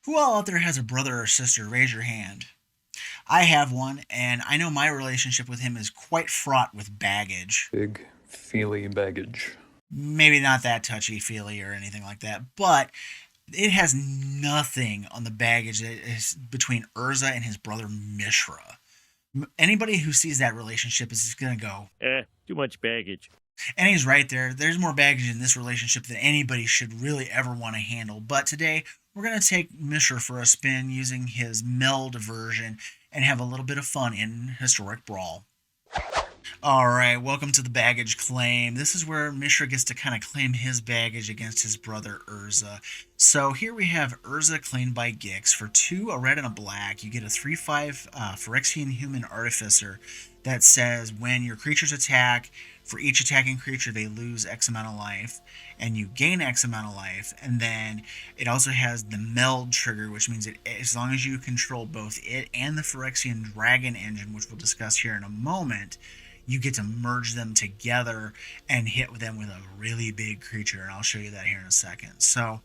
Who all out there has a brother or sister? Raise your hand. I have one, and I know my relationship with him is quite fraught with baggage. Big, feely baggage. Maybe not that touchy feely or anything like that, but it has nothing on the baggage that is between Urza and his brother Mishra. Anybody who sees that relationship is just going to go, Too much baggage. and he's right there. There's more baggage in this relationship than anybody should really ever want to handle. But today, we're going to take Mishra for a spin using his meld version and have a little bit of fun in Historic Brawl. Alright, welcome to the baggage claim. This is where Mishra gets to kind of claim his baggage against his brother Urza. So here we have Urza claimed by Gix. For 2, a red and a black, you get a 3/5 Phyrexian Human Artificer that says when your creatures attack, for each attacking creature they lose X amount of life, and you gain X amount of life. And then it also has the meld trigger, which means as long as you control both it and the Phyrexian Dragon engine, which we'll discuss here in a moment, you get to merge them together and hit them with a really big creature, and I'll show you that here in a second. So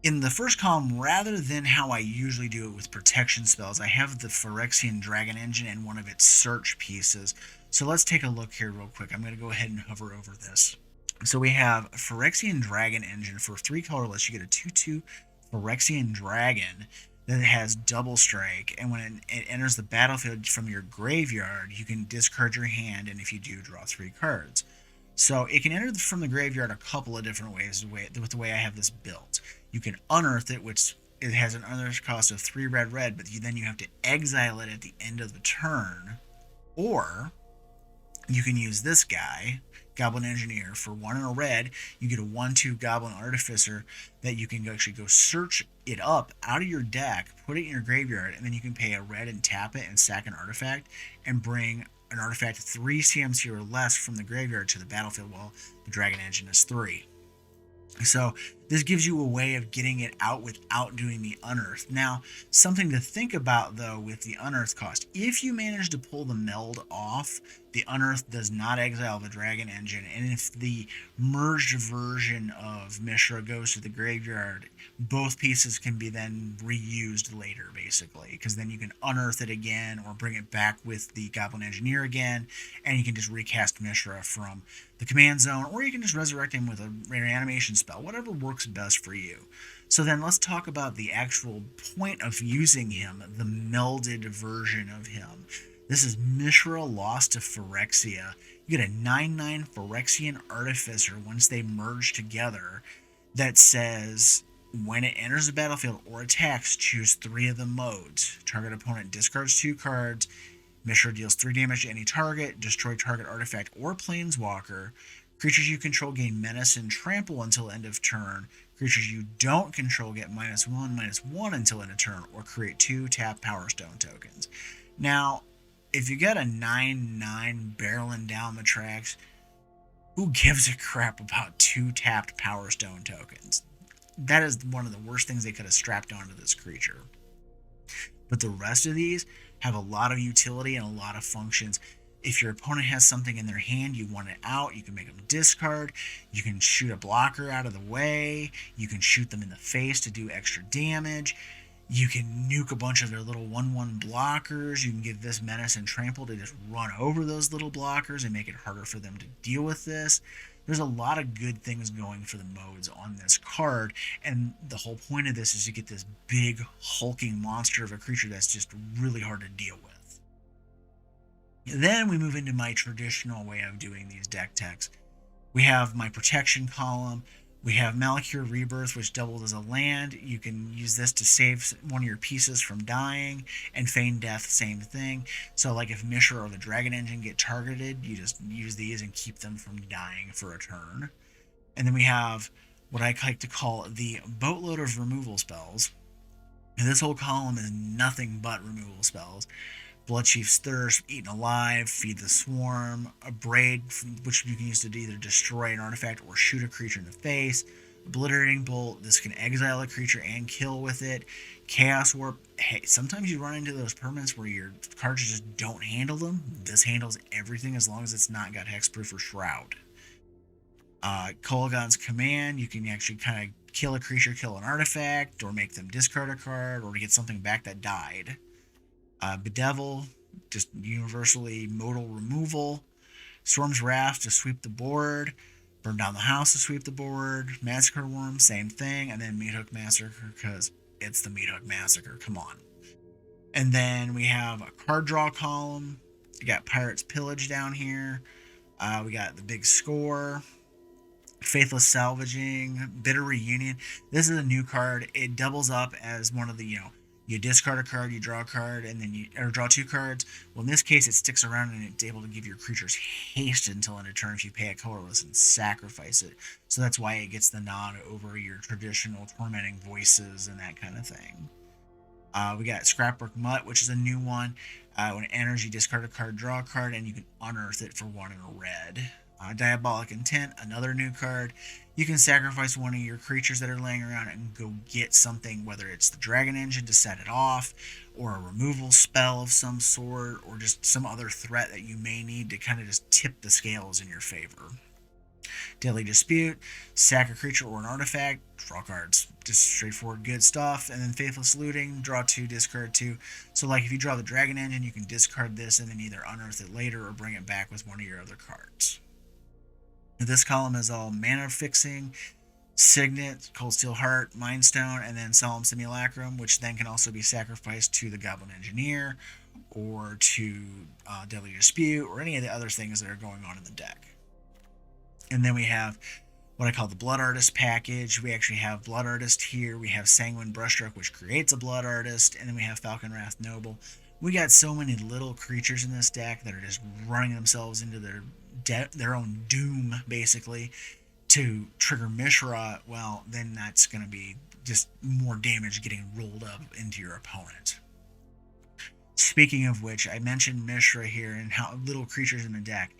in the first column, rather than how I usually do it with protection spells, I have the Phyrexian Dragon engine and one of its search pieces. So let's take a look here real quick. I'm going to go ahead and hover over this. So we have Phyrexian Dragon engine. For 3 colorless, you get a 2/2 Phyrexian Dragon that has double strike, and when it enters the battlefield from your graveyard, you can discard your hand, and if you do, draw 3 cards. So it can enter from the graveyard a couple of different ways with the way I have this built. You can unearth it, which it has an unearth cost of 3 red red, but then you have to exile it at the end of the turn, or you can use this guy, Goblin Engineer. For 1 and a red, you get a 1/2 Goblin Artificer that you can actually go search it up out of your deck, put it in your graveyard, and then you can pay a red and tap it and sack an artifact and bring an artifact 3 CMC or less from the graveyard to the battlefield while the Dragon Engine is 3. So this gives you a way of getting it out without doing the unearth. Now, something to think about though with the unearth cost. If you manage to pull the meld off, the unearth does not exile the Dragon Engine, and if the merged version of Mishra goes to the graveyard, both pieces can be then reused later, basically, because then you can unearth it again or bring it back with the Goblin Engineer again, and you can just recast Mishra from the command zone, or you can just resurrect him with a reanimation spell, whatever works best for you. So then let's talk about the actual point of using him, the melded version of him. This is Mishra Lost to Phyrexia. You get a 9/9 Phyrexian Artificer once they merge together that says when it enters the battlefield or attacks, choose 3 of the modes. Target opponent discards 2 cards. Mishra deals 3 damage to any target. Destroy target artifact or planeswalker. Creatures you control gain menace and trample until end of turn. Creatures you don't control get -1/-1 until end of turn, or create 2 tap Power Stone tokens. Now, if you got a 9/9 barreling down the tracks, who gives a crap about 2 tapped Power Stone tokens? That is one of the worst things they could have strapped onto this creature. But the rest of these have a lot of utility and a lot of functions. If your opponent has something in their hand, you want it out, you can make them discard, you can shoot a blocker out of the way, you can shoot them in the face to do extra damage, you can nuke a bunch of their little 1/1 blockers, you can give this menace and trample to just run over those little blockers and make it harder for them to deal with this. There's a lot of good things going for the modes on this card, and the whole point of this is to get this big hulking monster of a creature that's just really hard to deal with. Then we move into my traditional way of doing these deck techs. We have my protection column. We have Malakir Rebirth, which doubles as a land. You can use this to save one of your pieces from dying, and Feign Death, same thing. So like if Mishra or the Dragon Engine get targeted, you just use these and keep them from dying for a turn. And then we have what I like to call the boatload of removal spells. And this whole column is nothing but removal spells. Bloodchief's Thirst, Eaten Alive, Feed the Swarm, a Braid, which you can use to either destroy an artifact or shoot a creature in the face, Obliterating Bolt, this can exile a creature and kill with it, Chaos Warp, hey, sometimes you run into those permanents where your cards just don't handle them. This handles everything as long as it's not got Hexproof or Shroud. Kolaghan's Command, you can actually kind of kill a creature, kill an artifact, or make them discard a card, or to get something back that died. Bedevil, just universally modal removal. Storm's Wrath to sweep the board. Burn Down the House to sweep the board. Massacre Worm, same thing. And then Meathook Massacre, because it's the Meathook Massacre. Come on. And then we have a card draw column. We got Pirate's Pillage down here. We got the big score. Faithless Salvaging, Bitter Reunion. This is a new card. It doubles up as one of the, you discard a card, you draw a card, and then you draw 2 cards. Well, in this case, it sticks around and it's able to give your creatures haste until end of turn if you pay a colorless and sacrifice it. So that's why it gets the nod over your traditional Tormenting Voices and that kind of thing. We got Scrapbook Mutt, which is a new one. When it enters, you discard a card, draw a card, and you can unearth it for 1 in a red. Diabolic Intent, another new card. You can sacrifice one of your creatures that are laying around and go get something, whether it's the Dragon Engine to set it off, or a removal spell of some sort, or just some other threat that you may need to kind of just tip the scales in your favor. Deadly Dispute, sack a creature or an artifact, draw cards. Just straightforward good stuff. And then Faithless Looting, draw 2, discard 2. So like if you draw the Dragon Engine, you can discard this and then either unearth it later or bring it back with one of your other cards. This column is all mana fixing, Signet, Cold Steel Heart, Mind Stone, and then Solemn Simulacrum, which then can also be sacrificed to the Goblin Engineer or to Deadly Dispute or any of the other things that are going on in the deck. And then we have what I call the Blood Artist package. We actually have Blood Artist here. We have Sanguine Brushstroke, which creates a Blood Artist, and then we have Falcon Wrath Noble. We got so many little creatures in this deck that are just running themselves into their own doom, basically, to trigger Mishra. Well, then that's going to be just more damage getting rolled up into your opponent. Speaking of which, I mentioned Mishra here and how little creatures in the deck.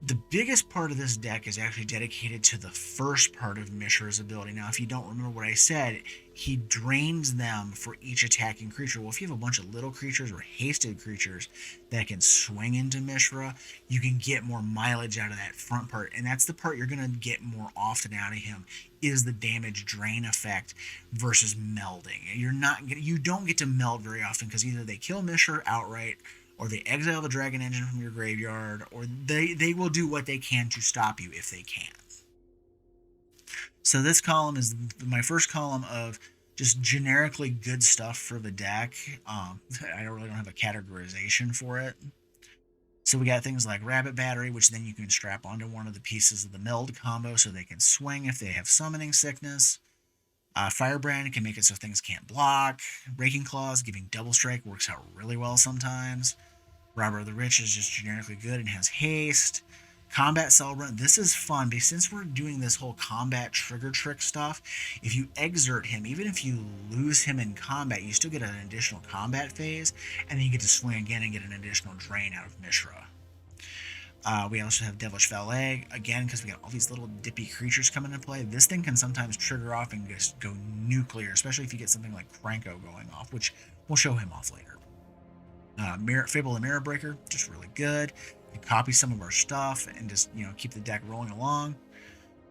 The biggest part of this deck is actually dedicated to the first part of Mishra's ability. Now, if you don't remember what I said, he drains them for each attacking creature. Well, if you have a bunch of little creatures or hasted creatures that can swing into Mishra, you can get more mileage out of that front part. And that's the part you're going to get more often out of him, is the damage drain effect versus melding. You don't get to meld very often because either they kill Mishra outright, or they exile the Dragon Engine from your graveyard, or they will do what they can to stop you if they can. So this column is my first column of just generically good stuff for the deck. I don't have a categorization for it. So we got things like Rabbit Battery, which then you can strap onto one of the pieces of the meld combo so they can swing if they have Summoning Sickness. Firebrand can make it so things can't block. Raking Claws, giving double strike, works out really well sometimes. Robber of the Rich is just generically good and has haste. Combat Celebrant, this is fun because since we're doing this whole combat trigger trick stuff, if you exert him, even if you lose him in combat, you still get an additional combat phase, and then you get to swing again and get an additional drain out of Mishra. We also have Devilish Valet, again, because we got all these little dippy creatures coming into play. This thing can sometimes trigger off and just go nuclear, especially if you get something like Franco going off, which we'll show him off later. Fable the Mirror Breaker, just really good. You copy some of our stuff and just, keep the deck rolling along.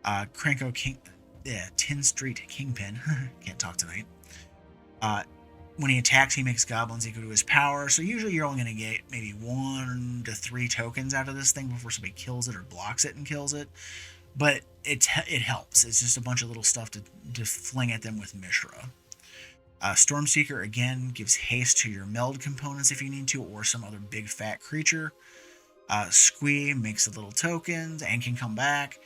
Cranko King, 10 Street Kingpin, can't talk tonight. When he attacks, he makes goblins equal to his power. So usually you're only going to get maybe 1 to 3 tokens out of this thing before somebody kills it or blocks it and kills it. But it helps. It's just a bunch of little stuff to fling at them with Mishra. Stormseeker, again, gives haste to your meld components if you need to, or some other big fat creature. Squee makes the little tokens and can come back.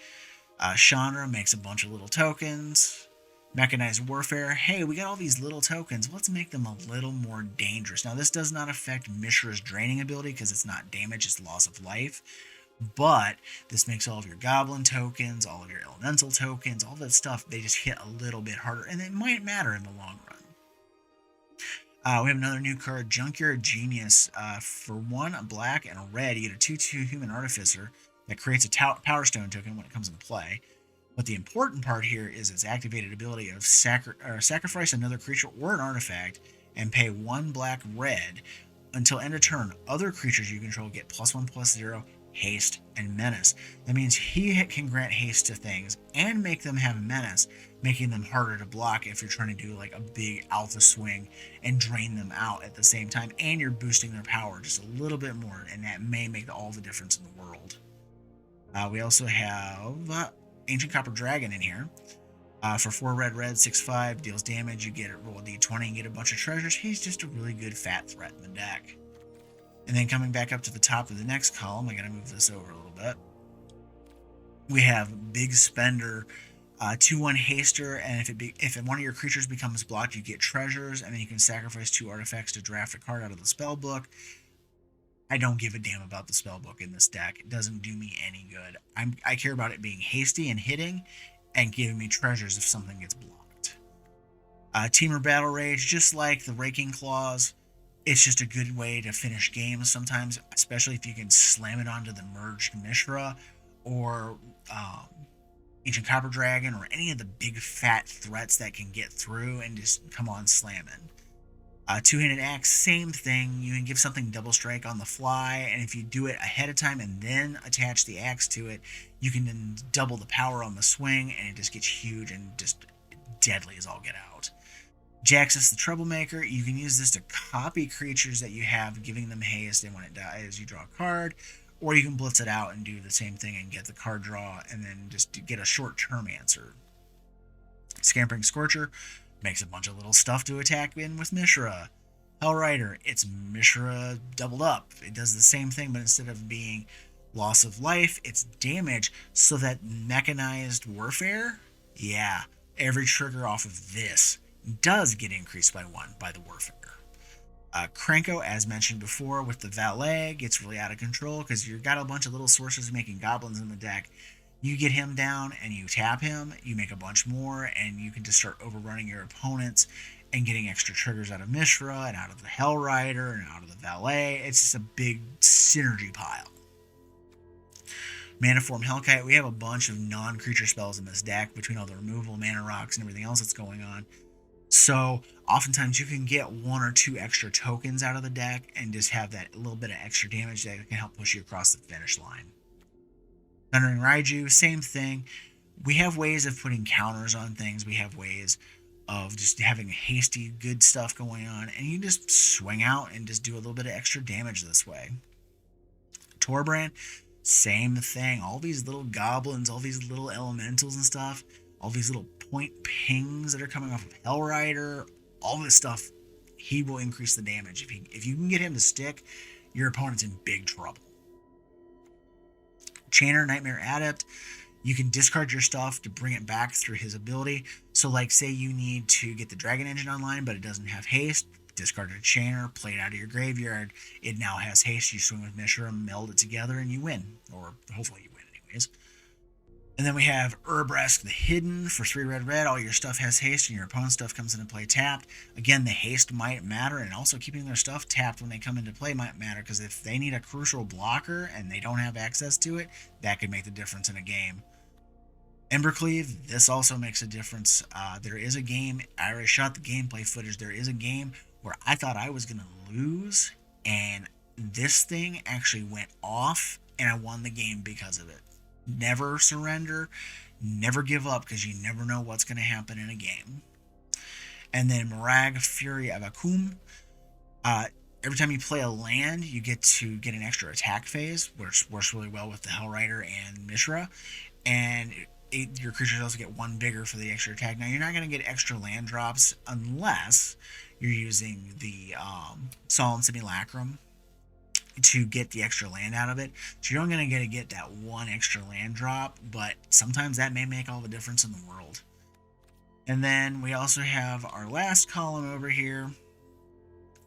Chandra makes a bunch of little tokens. Mechanized Warfare, hey, we got all these little tokens, let's make them a little more dangerous. Now, this does not affect Mishra's draining ability because it's not damage, it's loss of life. But this makes all of your goblin tokens, all of your elemental tokens, all that stuff, they just hit a little bit harder, and it might matter in the long run. We have another new card, Junkyard Genius. For 1 a black and a red, you get a 2/2 Human Artificer that creates a Power Stone token when it comes into play. But the important part here is its activated ability of sacrifice another creature or an artifact and pay 1 black red until end of turn. Other creatures you control get +1/+0 haste, and menace. That means he can grant haste to things and make them have menace, making them harder to block if you're trying to do like a big alpha swing and drain them out at the same time, and you're boosting their power just a little bit more, and that may make all the difference in the world. We also have Ancient Copper Dragon in here. For 4 red, 6/5, deals damage. You get it, roll a d20 and get a bunch of treasures. He's just a really good fat threat in the deck. And then coming back up to the top of the next column, I gotta move this over a little bit. We have Big Spender, 2/1 haster, and if one of your creatures becomes blocked, you get treasures, and then you can sacrifice 2 artifacts to draft a card out of the spell book. I don't give a damn about the spell book in this deck. It doesn't do me any good. I care about it being hasty and hitting, and giving me treasures if something gets blocked. Teamer Battle Rage, just like the Raking Claws, it's just a good way to finish games sometimes, especially if you can slam it onto the merged Mishra or Ancient Copper Dragon or any of the big fat threats that can get through and just come on slamming. Two-handed axe, same thing. You can give something double strike on the fly, and if you do it ahead of time and then attach the axe to it, you can then double the power on the swing, and it just gets huge and just deadly as all get out. Jaxus the Troublemaker, you can use this to copy creatures that you have, giving them haste, and when it dies, you draw a card, or you can blitz it out and do the same thing and get the card draw, and then just get a short-term answer. Scampering Scorcher makes a bunch of little stuff to attack in with Mishra. Hellrider, it's Mishra doubled up. It does the same thing, but instead of being loss of life, it's damage, so that mechanized warfare, yeah, every trigger off of this does get increased by 1 by the warfare. Krenko, as mentioned before, with the Valet, gets really out of control because you've got a bunch of little sources making goblins in the deck. You get him down and you tap him, you make a bunch more, and you can just start overrunning your opponents and getting extra triggers out of Mishra and out of the Hellrider and out of the Valet. It's just a big synergy pile. Maniform Hellkite, we have a bunch of non-creature spells in this deck between all the removal, mana rocks, and everything else that's going on. So oftentimes you can get 1 or 2 extra tokens out of the deck and just have that little bit of extra damage that can help push you across the finish line. Thundering Raiju, same thing. We have ways of putting counters on things. We have ways of just having hasty, good stuff going on. And you just swing out and just do a little bit of extra damage this way. Torbrand, same thing. All these little goblins, all these little elementals and stuff, all these little point pings that are coming off of Hellrider, all this stuff, he will increase the damage. If you can get him to stick, your opponent's in big trouble. Chainer, Nightmare Adept, you can discard your stuff to bring it back through his ability. So like say you need to get the Dragon Engine online, but it doesn't have haste, discard a Chainer, play it out of your graveyard. It now has haste, you swing with Mishra, meld it together, and you win. Or hopefully you win anyways. And then we have Urbresk the Hidden for 3 red. All your stuff has haste and your opponent's stuff comes into play tapped. Again, the haste might matter, and also keeping their stuff tapped when they come into play might matter, because if they need a crucial blocker and they don't have access to it, that could make the difference in a game. Embercleave, this also makes a difference. There is a game, I already shot the gameplay footage, there is a game where I thought I was going to lose, and this thing actually went off, and I won the game because of it. Never surrender, never give up, because you never know what's going to happen in a game. And then Mirag, Fury of Akum. Every time you play a land, you get to get an extra attack phase, which works really well with the Hellrider and Mishra. And your creatures also get 1 bigger for the extra attack. Now, you're not going to get extra land drops unless you're using the Solemn Simulacrum to get the extra land out of it. So you're only going to get that 1 extra land drop, but sometimes that may make all the difference in the world. And then we also have our last column over here,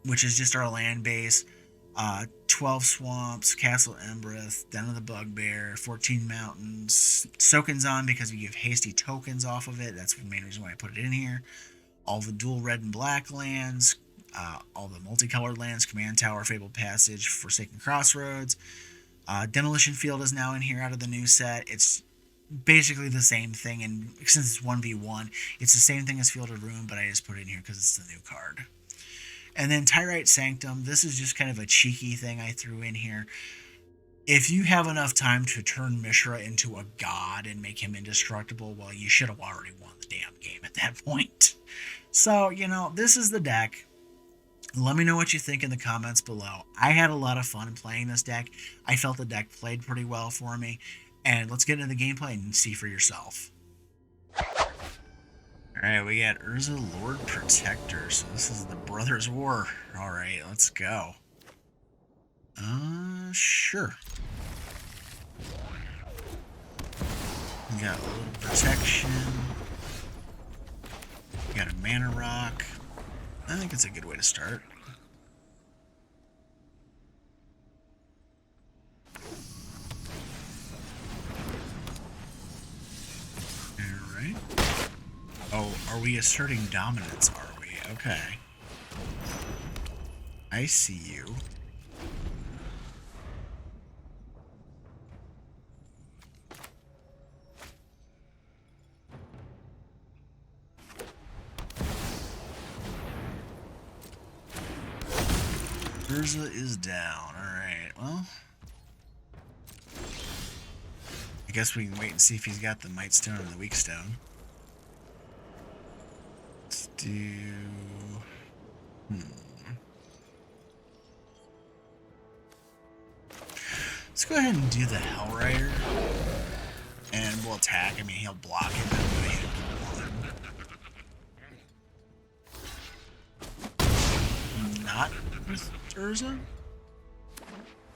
which is just our land base. 12 swamps, Castle Embereth, Den of the Bugbear, 14 mountains, Sokinzon because we give hasty tokens off of it. That's the main reason why I put it in here. All the dual red and black lands, all the multicolored lands, Command Tower, Fabled Passage, Forsaken Crossroads. Demolition Field is now in here out of the new set. It's basically the same thing, and since it's 1v1, it's the same thing as Field of Ruin, but I just put it in here because it's the new card. And then Tyrite Sanctum, this is just kind of a cheeky thing I threw in here. If you have enough time to turn Mishra into a god and make him indestructible, well, you should have already won the damn game at that point. So, this is the deck. Let me know what you think in the comments below. I had a lot of fun playing this deck. I felt the deck played pretty well for me. And let's get into the gameplay and see for yourself. Alright, we got Urza, Lord Protector. So this is the Brothers' War. Alright, let's go. Sure. We got a little protection. We got a mana rock. I think it's a good way to start. Alright. Oh, are we asserting dominance, are we? Okay. I see you. Urza is down. Alright, well. I guess we can wait and see if he's got the Might Stone and the Weak Stone. Let's do... Let's go ahead and do the Hellrider. And we'll attack. I mean, he'll block it, but I'm going to hit him for one. Not with Urza?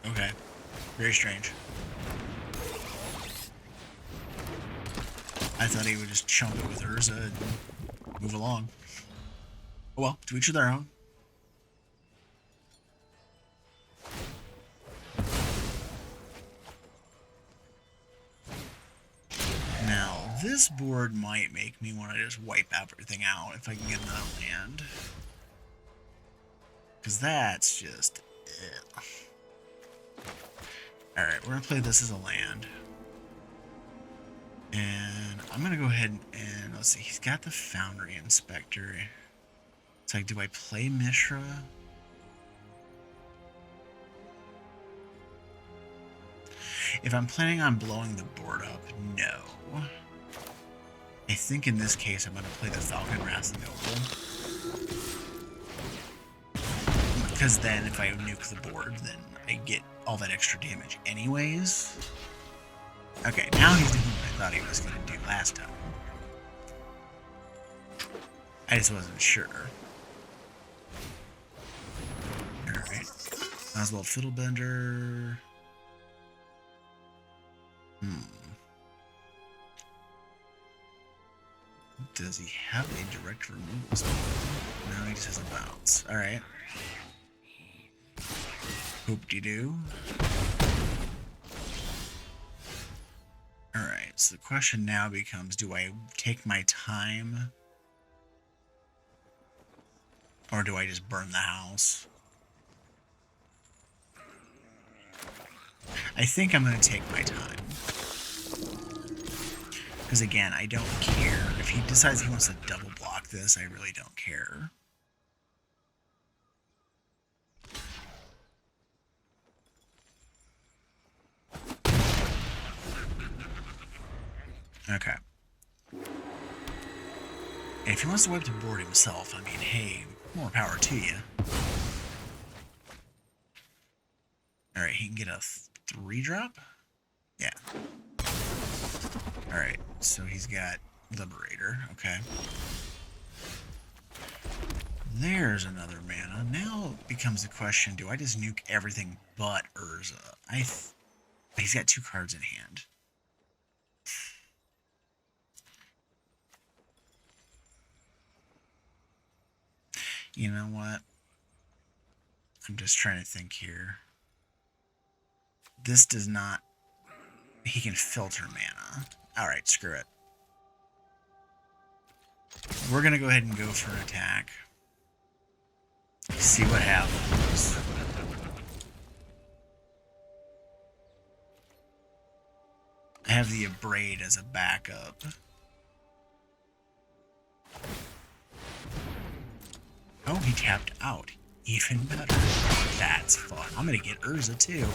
Okay. Very strange. I thought he would just chump it with Urza and move along. Oh well, to each their own. Now, this board might make me want to just wipe everything out if I can get another land. Because that's just... Alright, we're going to play this as a land. And I'm going to go ahead and... Let's see, he's got the Foundry Inspector. It's like, do I play Mishra? If I'm planning on blowing the board up, no. I think in this case I'm going to play the Falcon Wrath Noble. Because then if I nuke the board, then I get all that extra damage anyways. Okay, now he's doing what I thought he was going to do last time. I just wasn't sure. Alright. Oswald Fiddlebender. Does he have a direct removal spell? No, he just has a bounce. Alright. Hoop-de-doo. Alright, so the question now becomes, do I take my time? Or do I just burn the house? I think I'm going to take my time. Because again, I don't care. If he decides he wants to double block this, I really don't care. Okay. And if he wants to wipe the board himself, I mean, hey, more power to you. Alright, he can get a 3-drop? Yeah. Alright, so he's got Liberator, okay. There's another mana. Now becomes the question, do I just nuke everything but Urza? He's got 2 cards in hand. You know what? I'm just trying to think here. This does not... He can filter mana. Alright, screw it. We're going to go ahead and go for an attack. See what happens. I have the Abrade as a backup. Oh, he tapped out. Even better. That's fun. I'm going to get Urza too.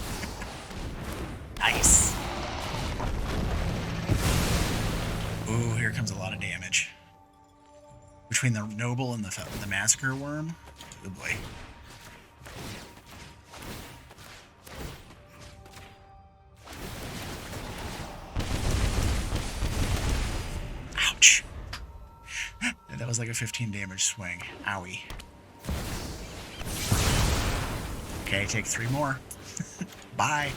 Nice. Ooh, here comes a lot of damage. Between the Noble and the Massacre Worm. Oh boy. Ouch. That was like a 15 damage swing. Owie. Okay, take 3 more. Bye.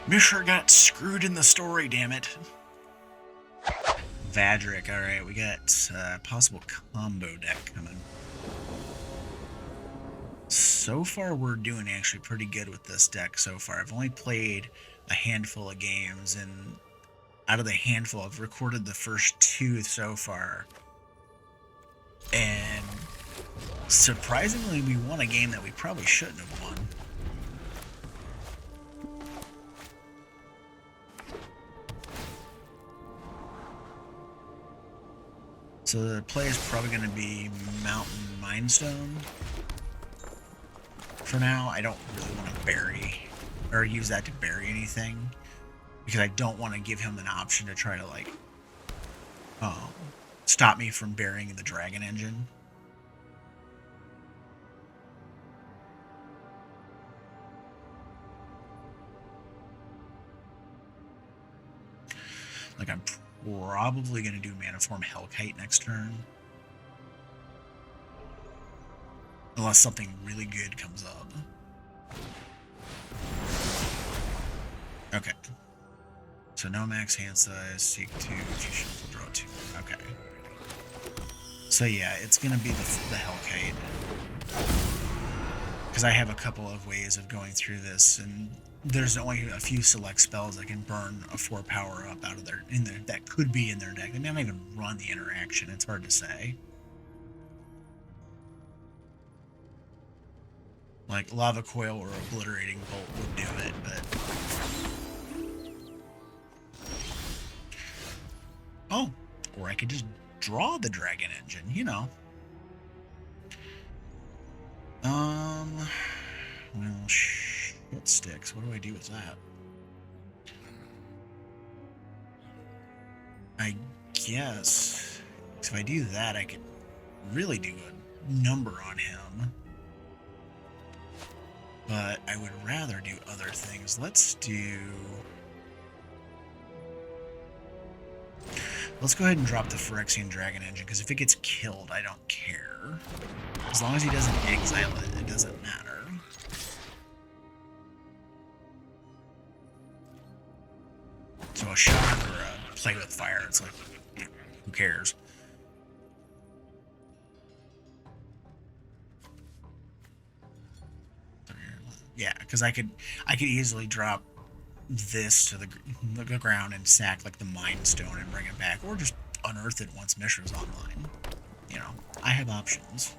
Mishra got screwed in the story, damn it. Vadrik, alright, we got possible combo deck coming. So far, we're doing actually pretty good with this deck so far. I've only played a handful of games, and out of the handful, I've recorded the first 2 so far. And surprisingly, we won a game that we probably shouldn't have won. So the play is probably going to be Mountain Mindstone. For now, I don't really want to bury, or use that to bury anything, because I don't want to give him an option to try to, like, stop me from burying the Dragon Engine. Like, I'm probably going to do Maniform Hellkite next turn. Unless something really good comes up. Okay. So no max hand size, seek 2, shuffle, draw 2. Okay. So yeah, it's going to be the Hellkite. Because I have a couple of ways of going through this, and there's only a few select spells that can burn a 4 power up out of their that could be in their deck. They may not even run the interaction. It's hard to say. Like Lava Coil or Obliterating Bolt would do it, but oh, or I could just draw the Dragon Engine, you know. Well, shit sticks. What do I do with that? I guess if I do that, I could really do a number on him. But I would rather do other things. Let's go ahead and drop the Phyrexian Dragon Engine, because if it gets killed, I don't care. As long as he doesn't exile it, it doesn't matter. So a shot or a play with fire, it's like, who cares? Yeah, because I could easily drop this to the ground and sack like the Mind Stone and bring it back, or just unearth it once Mishra's online. You know, I have options.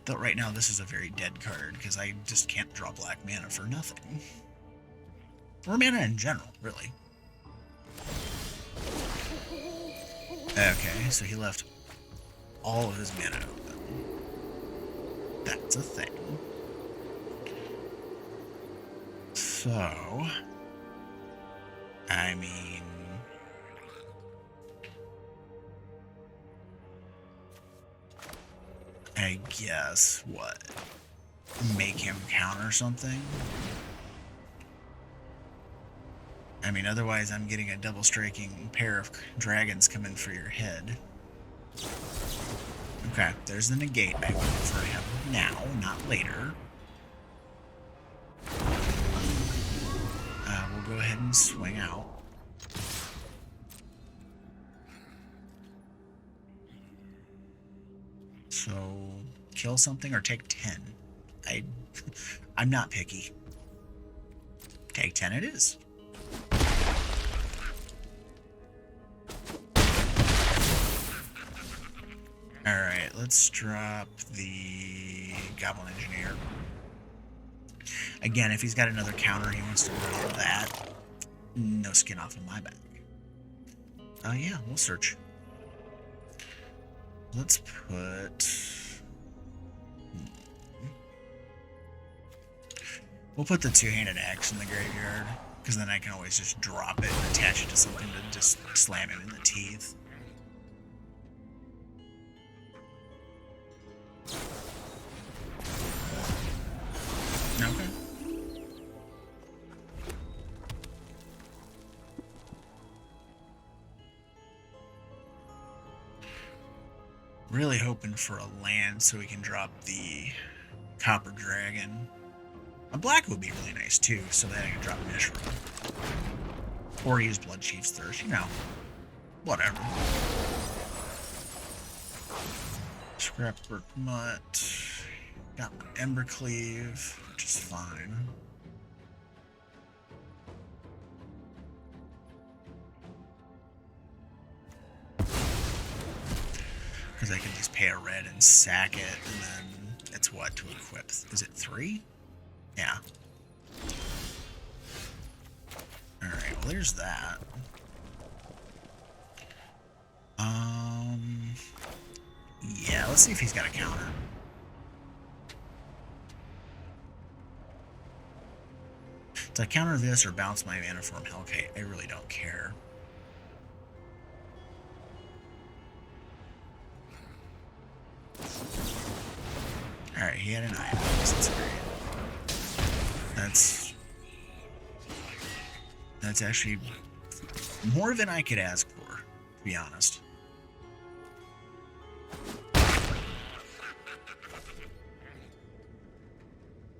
Though right now this is a very dead card because I just can't draw black mana for nothing. Or mana in general, really. Okay, so he left all of his mana open. That's a thing. So, I mean, I guess, what? Make him counter something? I mean, otherwise I'm getting a double striking pair of dragons coming for your head. Okay, there's the negate I want for him now, not later. We'll go ahead and swing out. So, kill something or take 10. I'm not picky. Take 10 it is. Alright, let's drop the Goblin Engineer. Again, if he's got another counter he wants to roll that, no skin off of my back. Yeah, we'll search. Let's put... We'll put the two-handed axe in the graveyard, because then I can always just drop it and attach it to something to just slam him in the teeth. Okay. Really hoping for a land so we can drop the Copper Dragon. A black would be really nice too, so that I can drop Mishra. Or use Blood Chief's Thirst, you know. Whatever. Scrapwork Mutt. Got my Embercleave, which is fine. Because I can just pay a red and sack it, and then it's what to equip? Is it 3? Yeah. Alright, well there's that. Yeah, let's see if he's got a counter. Do I counter this or bounce my mana form Hellkite? I really don't care. Alright, he had an eye. That's great. That's actually more than I could ask for, to be honest.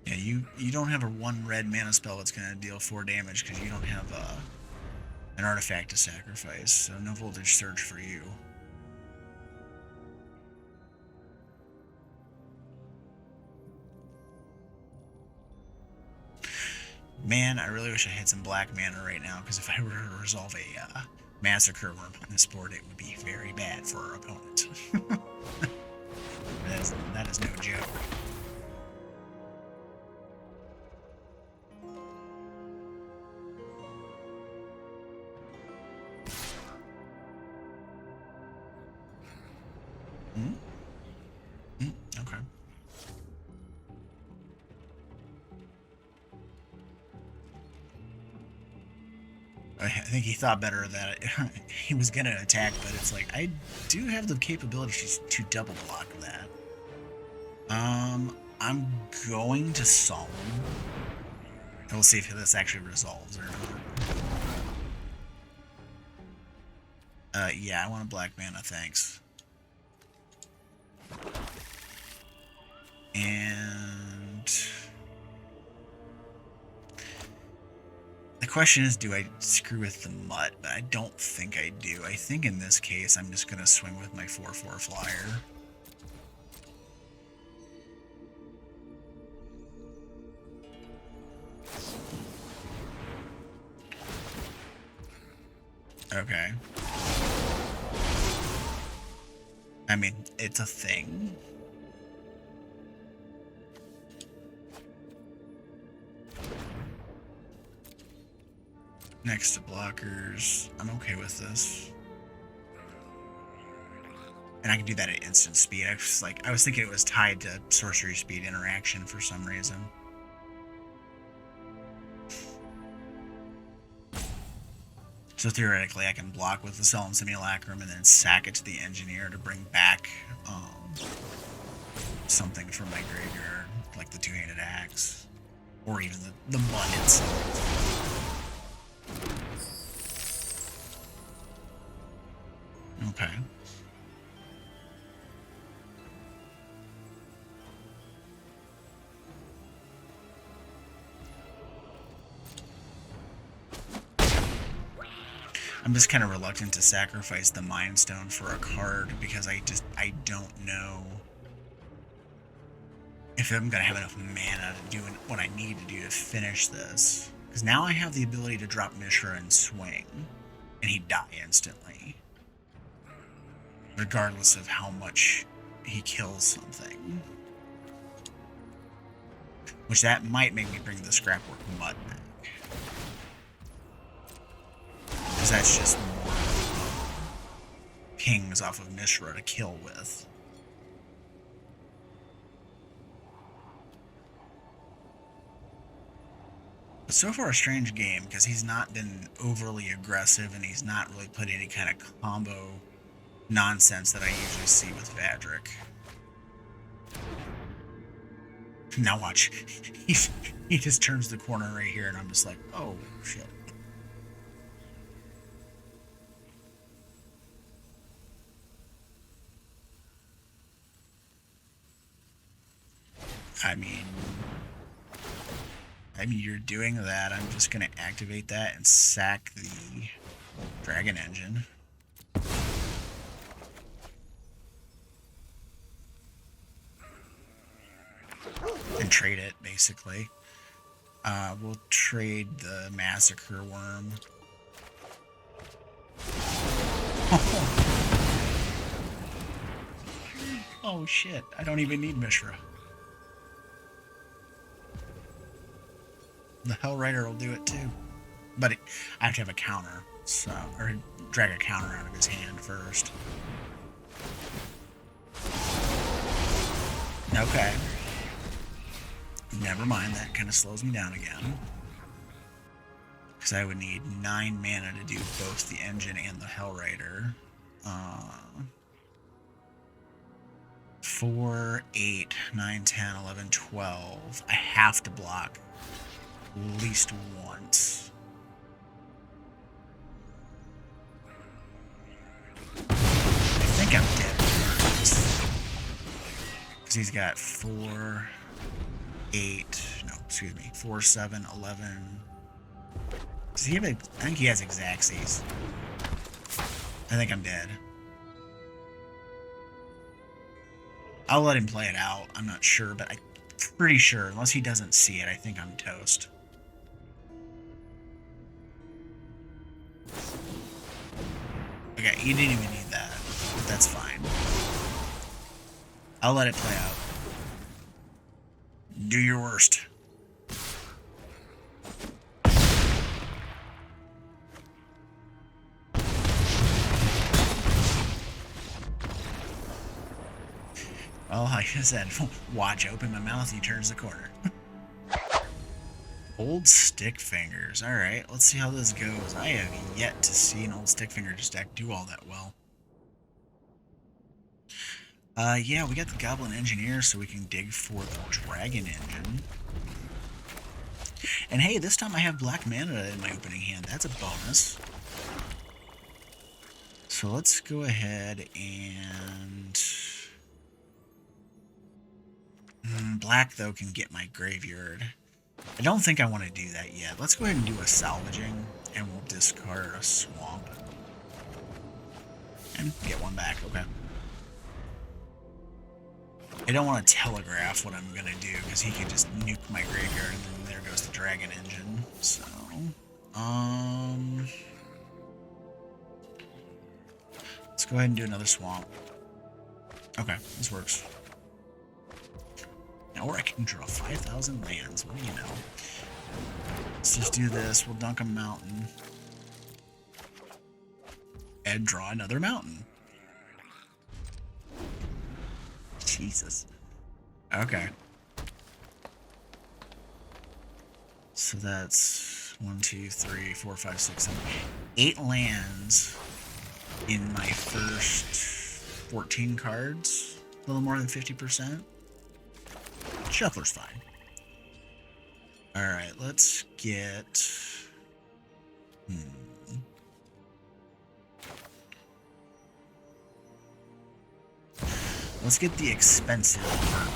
Yeah, you don't have a 1 red mana spell that's going to deal 4 damage because you don't have an artifact to sacrifice, so no Voltage Surge for you. Man, I really wish I had some black mana right now, because if I were to resolve a Massacre Worm on this board, it would be very bad for our opponent. that is no joke. Okay. I think he thought better that he was going to attack, but it's like, I do have the capability to double block that. I'm going to Solemn. And we'll see if this actually resolves or not. Yeah, I want a black mana, thanks. And... the question is, do I screw with the Mutt? But I don't think I do. I think in this case, I'm just going to swing with my 4/4 flyer. Okay. I mean, it's a thing. Next to blockers. I'm okay with this. And I can do that at instant speed. I was thinking it was tied to sorcery speed interaction for some reason. So theoretically, I can block with the Sullen Simulacrum and then sack it to the Engineer to bring back something from my graveyard, like the two-handed axe, or even the Mutt itself. Okay. I'm just kind of reluctant to sacrifice the Mind Stone for a card because I don't know if I'm going to have enough mana to do what I need to do to finish this. Because now I have the ability to drop Mishra and swing, and he'd die instantly. Regardless of how much he kills something. Which that might make me bring the Scrapwork Mutt back. Because that's just more pings off of Mishra to kill with. But so far a strange game, because he's not been overly aggressive and he's not really put any kind of combo nonsense that I usually see with Vadrik. Now watch. He just turns the corner right here and I'm just like, oh shit. I mean, you're doing that. I'm just going to activate that and sack the dragon engine. And trade it, basically. We'll trade the massacre worm. Oh shit, I don't even need Mishra. The Hellrider will do it too. But I have to have a counter, so, or drag a counter out of his hand first. Okay. Never mind, that kind of slows me down again. Because I would need 9 mana to do both the engine and the Hellrider. 4, 8, 9, 10, 11, 12. I have to block at least once. I think I'm dead. Because he's got 4, 8, no, excuse me, 4, 7, 11. Does he have I think he has Exacxies. I think I'm dead. I'll let him play it out. I'm not sure, but I'm pretty sure, unless he doesn't see it, I think I'm toast. Okay, you didn't even need that, but that's fine. I'll let it play out. Do your worst. Well, like I said, watch, open my mouth, he turns the corner. Old Stickfingers. Alright, let's see how this goes. I have yet to see an old Stickfingers deck do all that well. Yeah, we got the Goblin Engineer, so we can dig for the Dragon Engine. And hey, this time I have black mana in my opening hand. That's a bonus. So let's go ahead and... black, though, can get my graveyard. I don't think I want to do that yet. Let's go ahead and do a salvaging, and we'll discard a swamp. And get one back, okay. I don't want to telegraph what I'm going to do, because he could just nuke my graveyard, and then there goes the Dragon Engine. So, let's go ahead and do another swamp. Okay, this works. Or I can draw 5,000 lands. What do you know? Let's just do this. We'll dunk a mountain. And draw another mountain. Jesus. Okay. So that's 1, 2, 3, 4, 5, 6, 7, 8 lands in my first 14 cards. A little more than 50%. Shuffler's fine. Alright, let's get... Let's get the expensive line.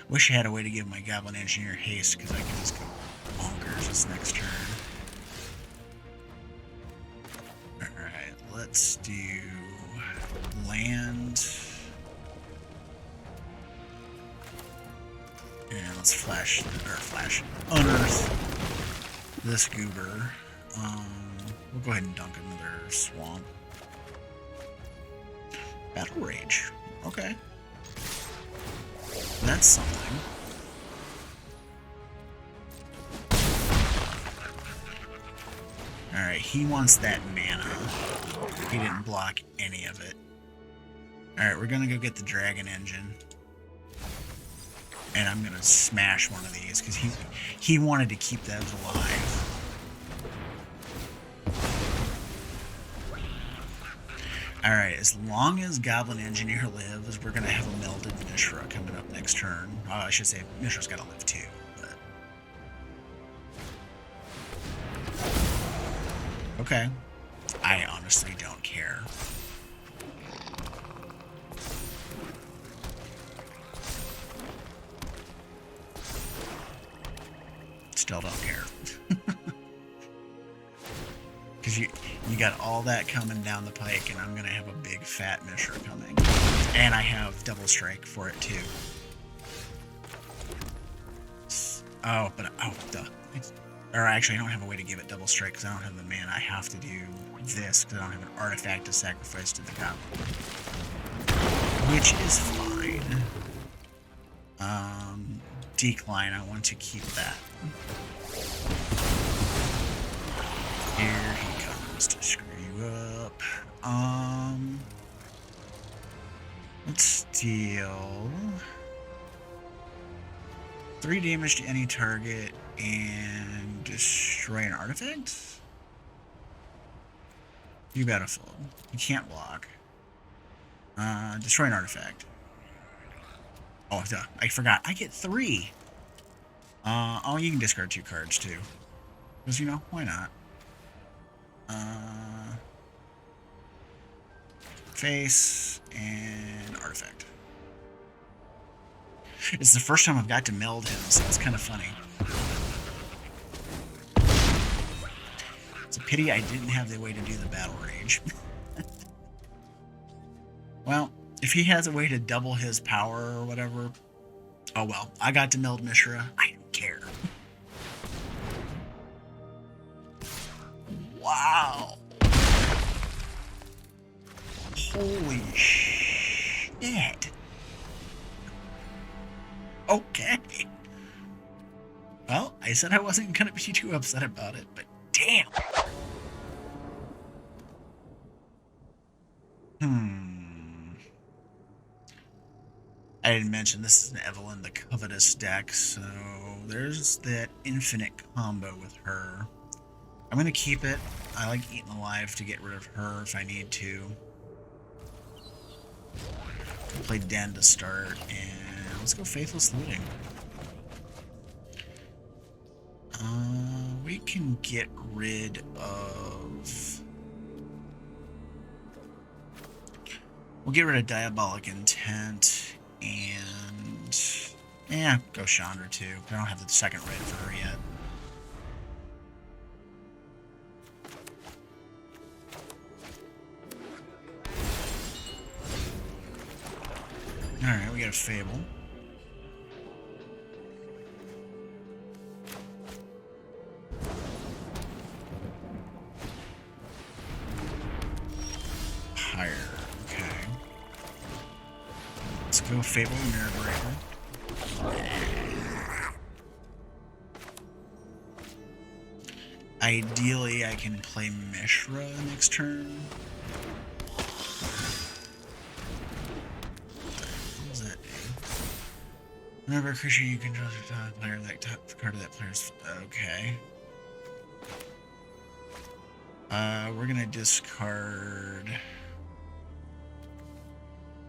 Wish I had a way to give my Goblin Engineer haste, because I can just go bonkers this next turn. Alright, let's do land. And let's unearth this goober. We'll go ahead and dunk another swamp. Battle Rage. Okay. That's something. Alright, he wants that mana. He didn't block any of it. Alright, we're gonna go get the dragon engine. And I'm gonna smash one of these, because he wanted to keep those alive. Alright, as long as Goblin Engineer lives, we're gonna have a melded Mishra coming up next turn. I should say Mishra's gotta live too, but... Okay. I honestly don't care. Still don't care. Because you got all that coming down the pike, and I'm going to have a big fat Mishra coming. And I have double strike for it too. Oh, but... Oh, duh. Or actually, I don't have a way to give it double strike because I don't have the mana. I have to do this because I don't have an artifact to sacrifice to the goblin. Which is fine. Decline, I want to keep that. Here he comes to screw you up. Let's deal 3 damage to any target and destroy an artifact? You battlefield. You can't block. Destroy an artifact. Oh, duh. I forgot. I get 3. Oh, you can discard 2 cards too. Because, you know, why not? Face and artifact. It's the first time I've got to meld him, so it's kind of funny. It's a pity I didn't have the way to do the battle rage. Well, if he has a way to double his power or whatever, oh well. I got to meld Mishra. I don't care. Wow. Holy shit. Okay. Well, I said I wasn't going to be too upset about it, but damn. I didn't mention this is an Evelyn, the Covetous deck, so there's that infinite combo with her. I'm going to keep it. I like Eaten Alive to get rid of her if I need to. Play Den to start, and let's go Faithless Looting. We can get rid of... We'll get rid of Diabolic Intent, and... yeah, go Chandra too. I don't have the second red for her yet. Alright, we got a Fable. Pyre, okay. Let's go Fable Mirror Breaker. Ideally, I can play Mishra next turn. Whenever a creature you control is a player, that top card of that player's... Okay. We're gonna discard...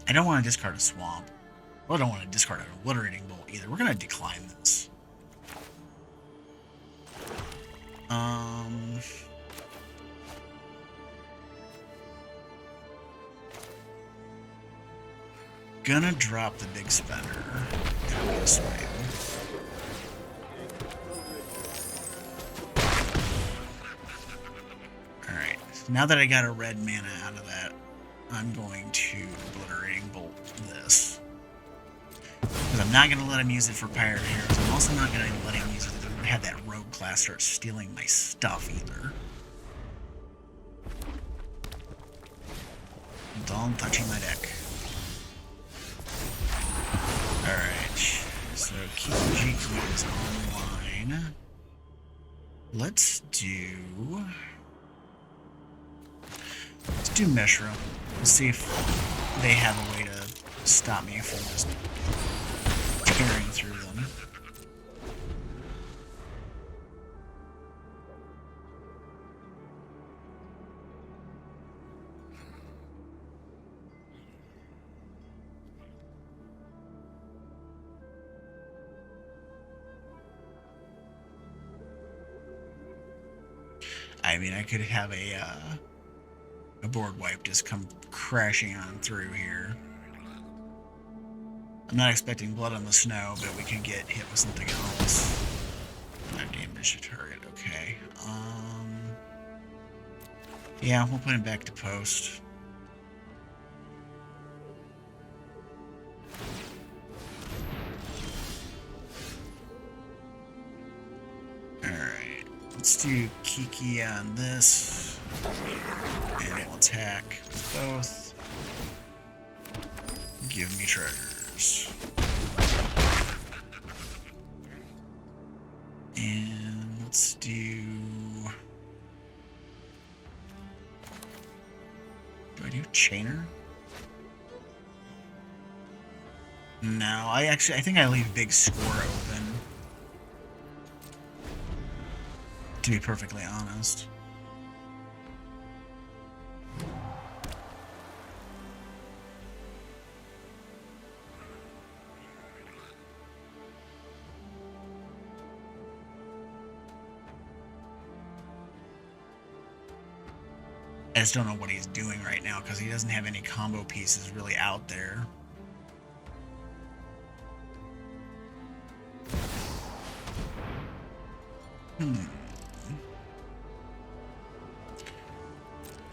I don't want to discard a Swamp. Well, I don't want to discard an Obliterating Bolt either. We're gonna decline this. Gonna drop the big spender. This way. Alright, now that I got a red mana out of that, I'm going to Obliterating Bolt this. Because I'm not going to let him use it for Pirate Heroes. I'm also not going to let him use it to have that rogue class start stealing my stuff either. Done touching my deck. let's do Mishra. Let's see if they have a way to stop me from just tearing through them. I mean, I could have a board wipe just come crashing on through here. I'm not expecting blood on the snow, but we could get hit with something else. 5 damage to target, okay. Yeah, we'll put him back to post. Alright, let's do Kiki on this. And we'll attack with both. Give me treasures. And let's do... Do I do Chainer? No, I think I leave Big Score open. To be perfectly honest. I just don't know what he's doing right now because he doesn't have any combo pieces really out there.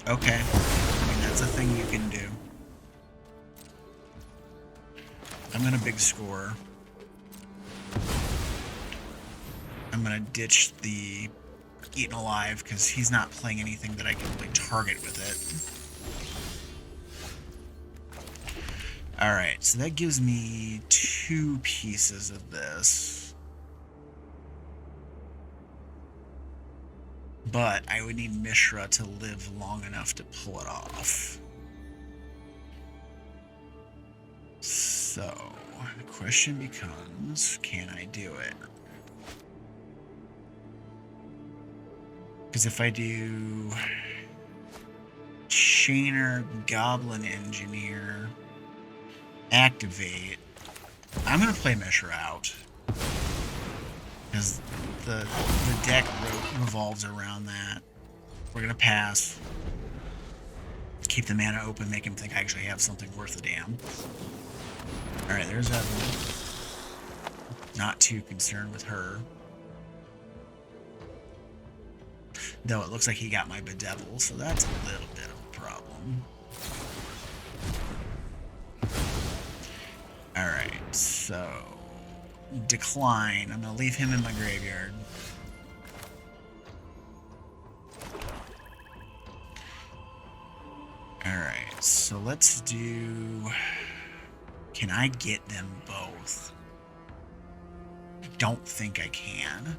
Okay. I mean, that's a thing you can do. I'm gonna Big Score. I'm gonna ditch the Eaten Alive because he's not playing anything that I can really target with it. Alright, so that gives me 2 pieces of this. But I would need Mishra to live long enough to pull it off. So, the question becomes, can I do it? Because if I do Chainer, Goblin Engineer, Activate, I'm going to play Mishra out. Because the deck revolves around that. We're going to pass. Keep the mana open, make him think I actually have something worth a damn. Alright, there's Evelyn. Not too concerned with her. Though it looks like he got my Bedevil, so that's a little bit of a problem. Alright, so... Decline. I'm going to leave him in my graveyard. Alright, so let's do... Can I get them both? I don't think I can.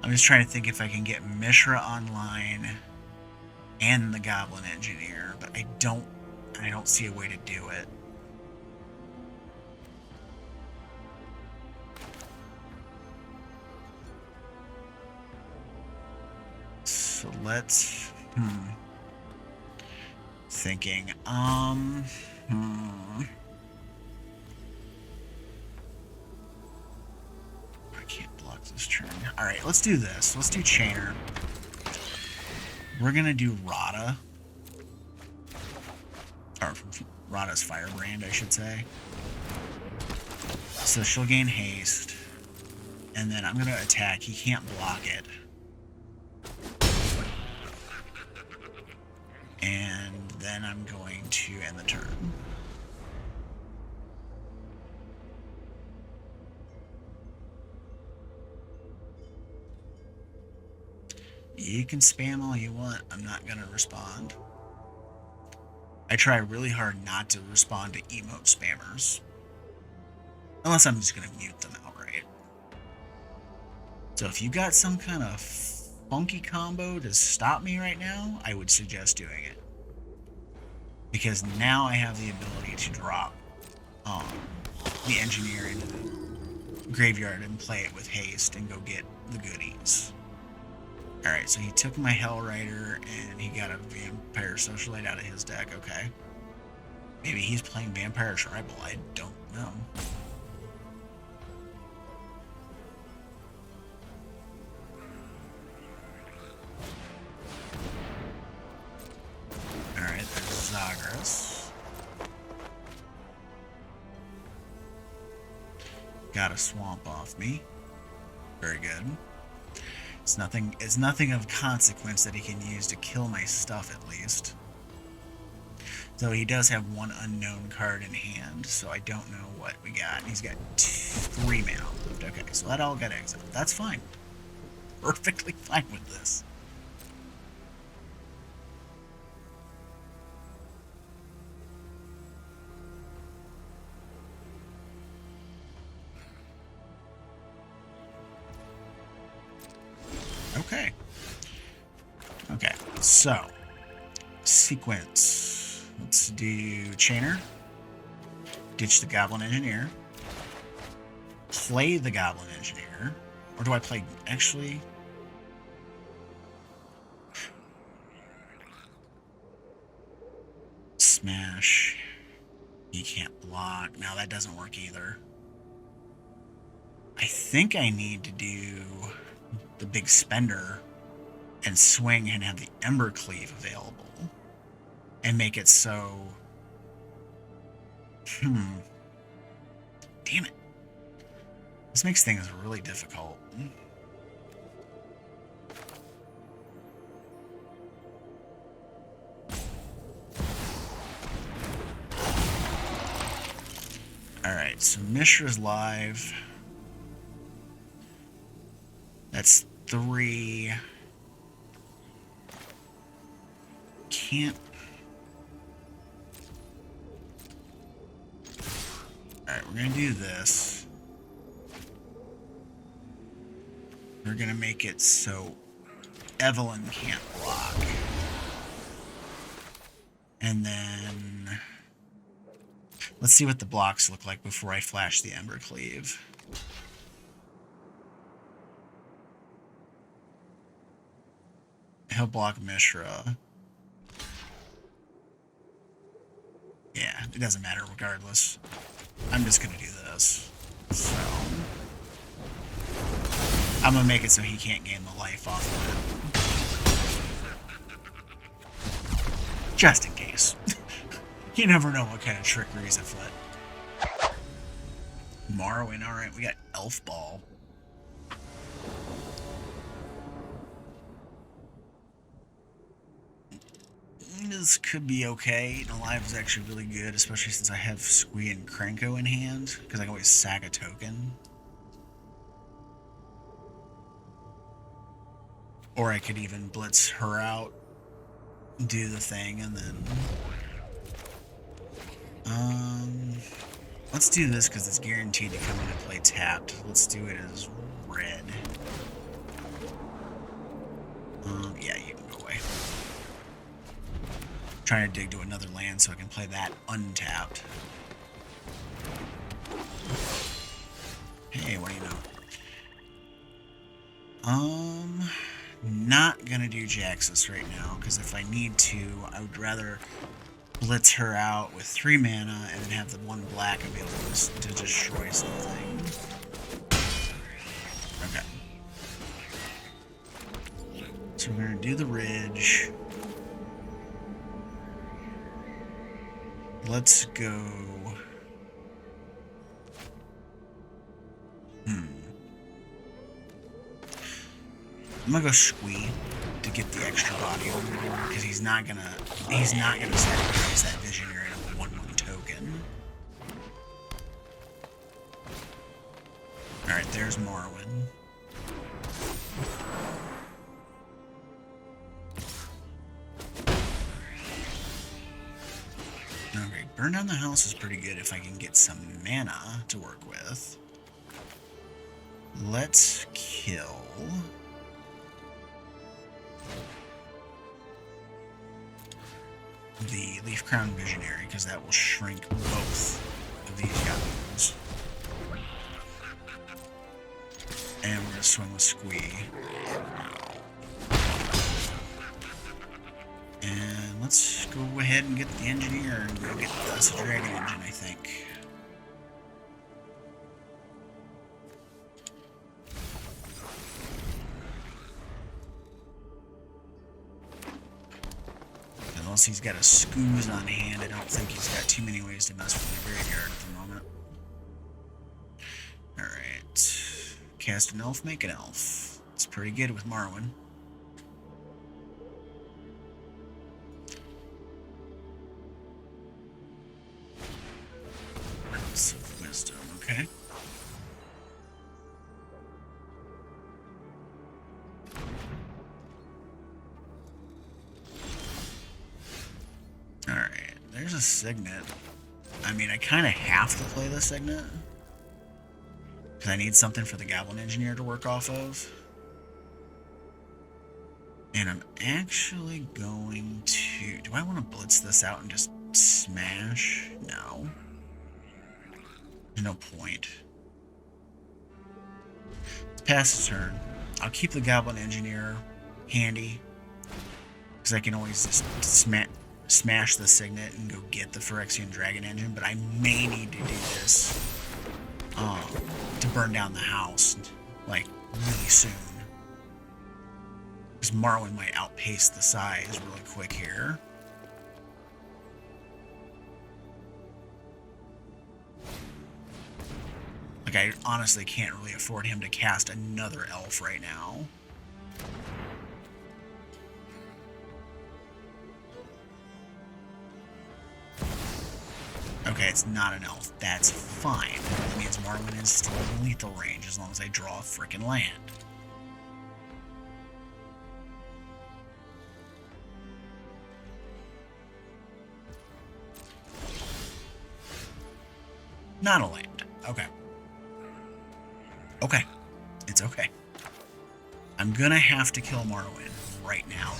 I'm just trying to think if I can get Mishra online and the Goblin Engineer, but I don't see a way to do it. So let's thinking. I can't block this turn. Alright, let's do this. Let's do Chainer. We're gonna do Rada. Or Rada's Firebrand, I should say. So she'll gain haste. And then I'm gonna attack. He can't block it. And then I'm going to end the turn. You can spam all you want. I'm not going to respond. I try really hard not to respond to emote spammers. Unless I'm just going to mute them outright. So if you got some kind of funky combo to stop me right now, I would suggest doing it. Because now I have the ability to drop the engineer into the graveyard and play it with haste and go get the goodies. Alright, so he took my Hell Rider and he got a Vampire Socialite out of his deck. Okay. Maybe he's playing Vampire Tribal. I don't know. Alright, there's Zagras. Got a swamp off me. Very good. It's nothing of consequence that he can use to kill my stuff, at least. Though he does have one unknown card in hand, so I don't know what we got. He's got 3 mana left. Okay, so that all got exiled. That's fine. Perfectly fine with this. Okay. Okay, so sequence. Let's do Chainer. Ditch the Goblin Engineer. Play the Goblin Engineer. Or do I play... Actually... Smash. He can't block. No, that doesn't work either. I think I need to do the big spender and swing and have the Ember Cleave available. And make it so... Damn it. This makes things really difficult. Alright, so Mishra's live. That's 3. Can't... Alright, we're gonna do this. We're gonna make it so Evelyn can't block. And then... Let's see what the blocks look like before I flash the Ember Cleave. He'll block Mishra. Yeah, it doesn't matter regardless. I'm just gonna do this. So... I'm gonna make it so he can't gain the life off of it. Just in case. You never know what kind of trickery is afoot. Marwyn, alright, we got Elf Ball. This could be okay. Alive is actually really good, especially since I have Squee and Krenko in hand, because I can always sack a token. Or I could even blitz her out, do the thing, and then... let's do this because it's guaranteed to come into play tapped. Let's do it as red. Yeah, you can go away. Trying to dig to another land so I can play that untapped. Hey, what do you know? Not gonna do Jaxus right now, because if I need to, I would rather blitz her out with 3 mana and then have the 1 black available to destroy something. Okay. So we're gonna do the Ridge. Let's go... I'm gonna go Squee to get the extra body on the board, because he's not gonna sacrifice that Visionary into a 1/1 token. Alright, there's Marwyn. Okay, Burn Down the House is pretty good if I can get some mana to work with. Let's kill the Leaf Crown Visionary, because that will shrink both of these goblins. And we're going to swing with Squee. And let's go ahead and get the Engineer and go get us a Dragon Engine, I think. Unless he's got a Scooze on hand, I don't think he's got too many ways to mess with the graveyard at the moment. Alright. Cast an elf, make an elf. It's pretty good with Marwyn. Words of Wisdom, okay. Alright, there's a Signet. I mean, I kind of have to play the Signet. Because I need something for the Goblin Engineer to work off of. And I'm actually going to... Do I want to blitz this out and just smash? No. There's no point. Let's pass the turn. I'll keep the Goblin Engineer handy. Because I can always just smash the Signet and go get the Phyrexian Dragon Engine. But I may need to do this to burn down the house, like, really soon. Because Marwyn might outpace the size really quick here. Like, I honestly can't really afford him to cast another elf right now. Okay, it's not an elf. That's fine. That means Marwyn is still in lethal range as long as I draw a frickin' land. Not a land. Okay. Okay. It's okay. I'm gonna have to kill Marwyn right now,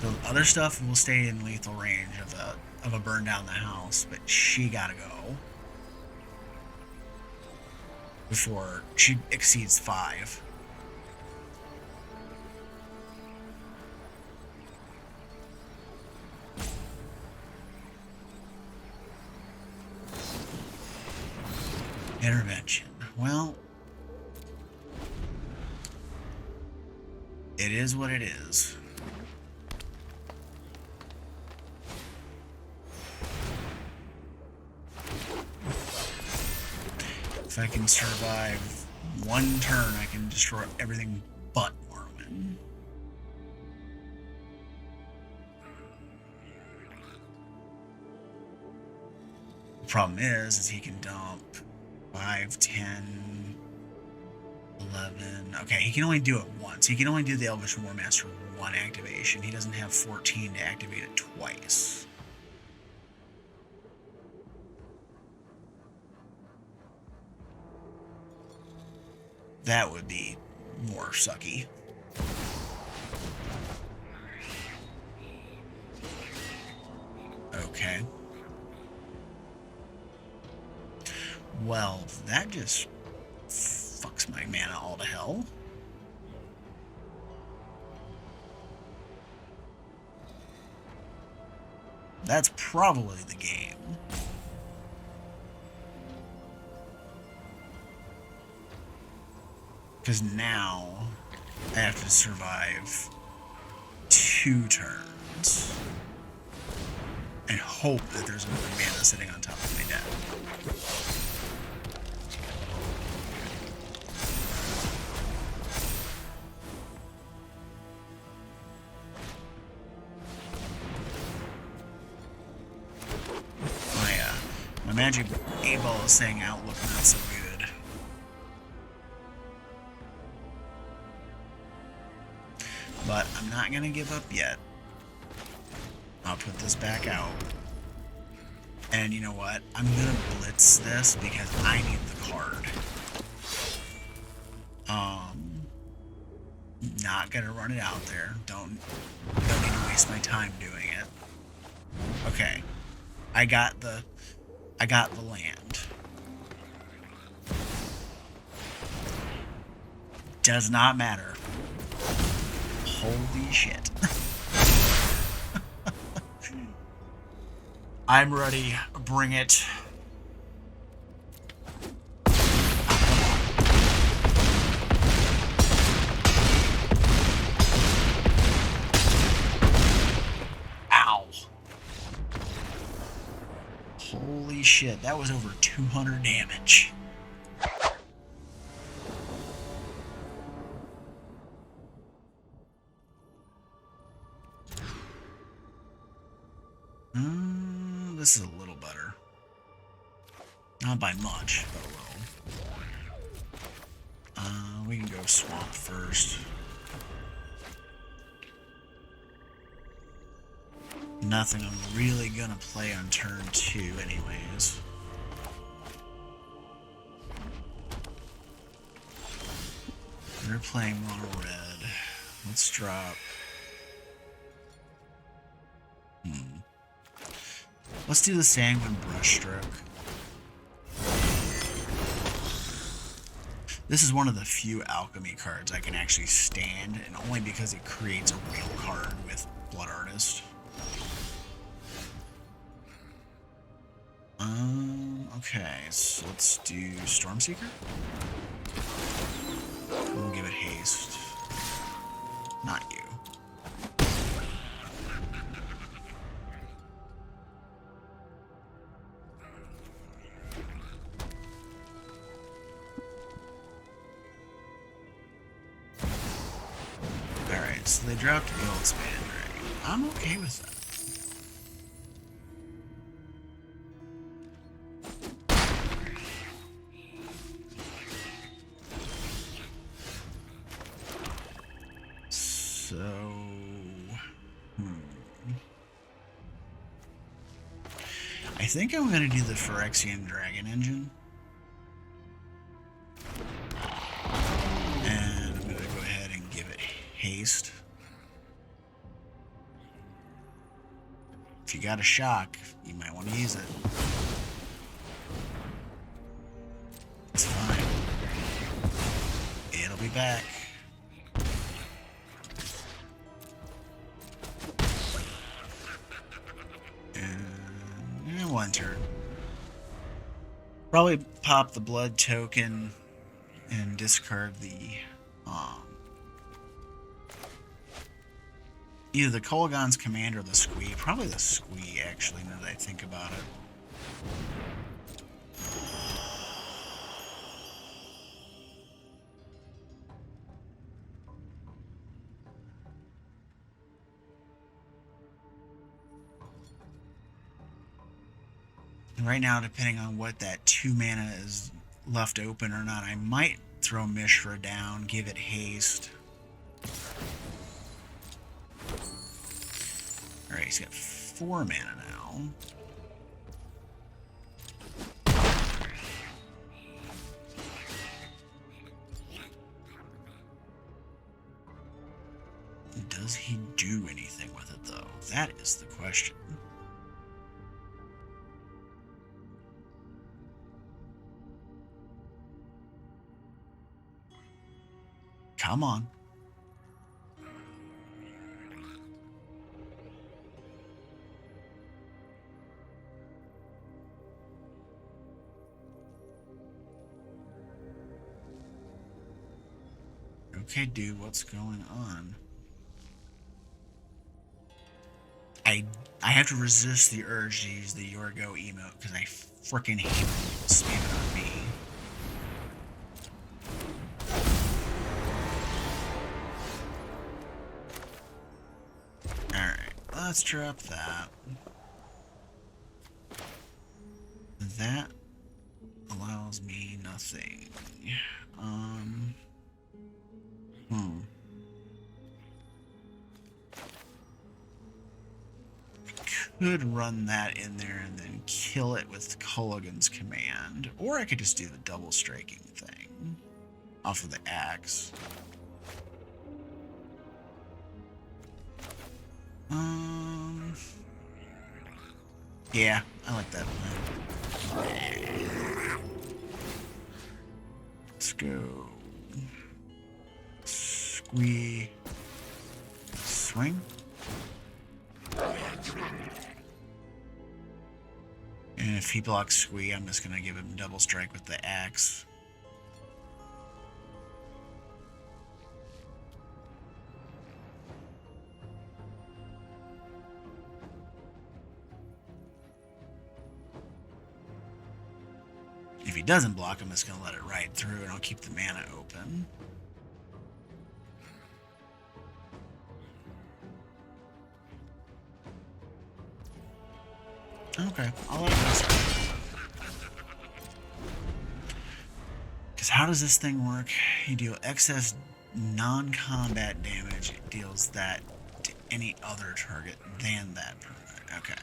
though. The other stuff will stay in lethal range of a burn down the house, but she gotta go before she exceeds 5. Intervention. Well, it is what it is. If I can survive one turn, I can destroy everything but Marwyn. The problem is he can dump 5, 10, 11... Okay, he can only do it once. He can only do the Elvish War Master one activation. He doesn't have 14 to activate it twice. That would be more sucky. Okay. Well, that just fucks my mana all to hell. That's probably the game. Because now I have to survive 2 turns and hope that there's another mana sitting on top of my deck. My magic 8-ball is saying outlook not so good. But I'm not going to give up yet. I'll put this back out. And you know what? I'm going to blitz this because I need the card. Not gonna run it out there. Don't need to waste my time doing it. Okay. I got the land. Does not matter. Holy shit. I'm ready. Bring it. Ow. Holy shit, that was over 200 damage. This is a little better. Not by much, but a little. We can go swamp first. Nothing I'm really gonna play on turn 2 anyways. They're playing mono red. Let's drop. Let's do the Sanguine Brushstroke. This is one of the few alchemy cards I can actually stand, and only because it creates a real card with Blood Artist. Okay, so let's do Stormseeker. We'll give it haste. Not you. Alright, so they dropped Guildspan Dragon. I'm okay with that. I think I'm going to do the Phyrexian Dragon Engine. And I'm going to go ahead and give it haste. If you got a shock, you might want to use it. It's fine. It'll be back. One turn. Probably pop the blood token and discard the either the Kolaghan's Command or the Squee. Probably the Squee, actually, now that I think about it. Right now, depending on what that 2 mana is left open or not, I might throw Mishra down, give it haste. Alright, he's got 4 mana now. Does he do anything with it, though? That is the question. Come on. Okay, dude, what's going on? I have to resist the urge to use the Yorgo emote because I freaking hate people spamming on me. Let's drop that. That allows me nothing. Could run that in there and then kill it with Kolaghan's Command. Or I could just do the double striking thing. off of the axe. Yeah, I like that plan. Let's go. Squee. Swing. And if he blocks Squee, I'm just gonna give him double strike with the axe. If he doesn't block, I'm just going to let it ride through and I'll keep the mana open. Okay, I'll let it go. Because how does this thing work? You deal excess non-combat damage. It deals that to any other target than that permanent. Okay.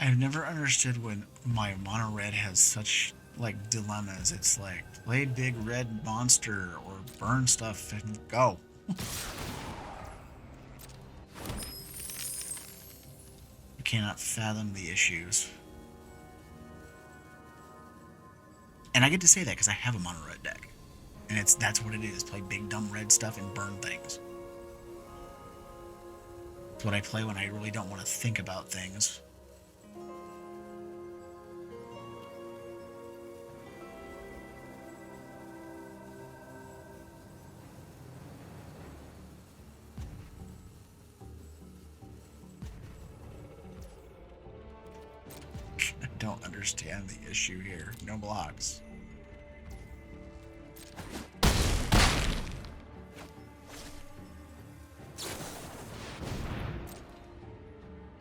I've never understood when my mono red has such like dilemmas. It's like play big red monster or burn stuff and go. I cannot fathom the issues. And I get to say that because I have a mono red deck. And that's what it is. Play big dumb red stuff and burn things. It's what I play when I really don't want to think about things. Don't understand the issue here. No blocks.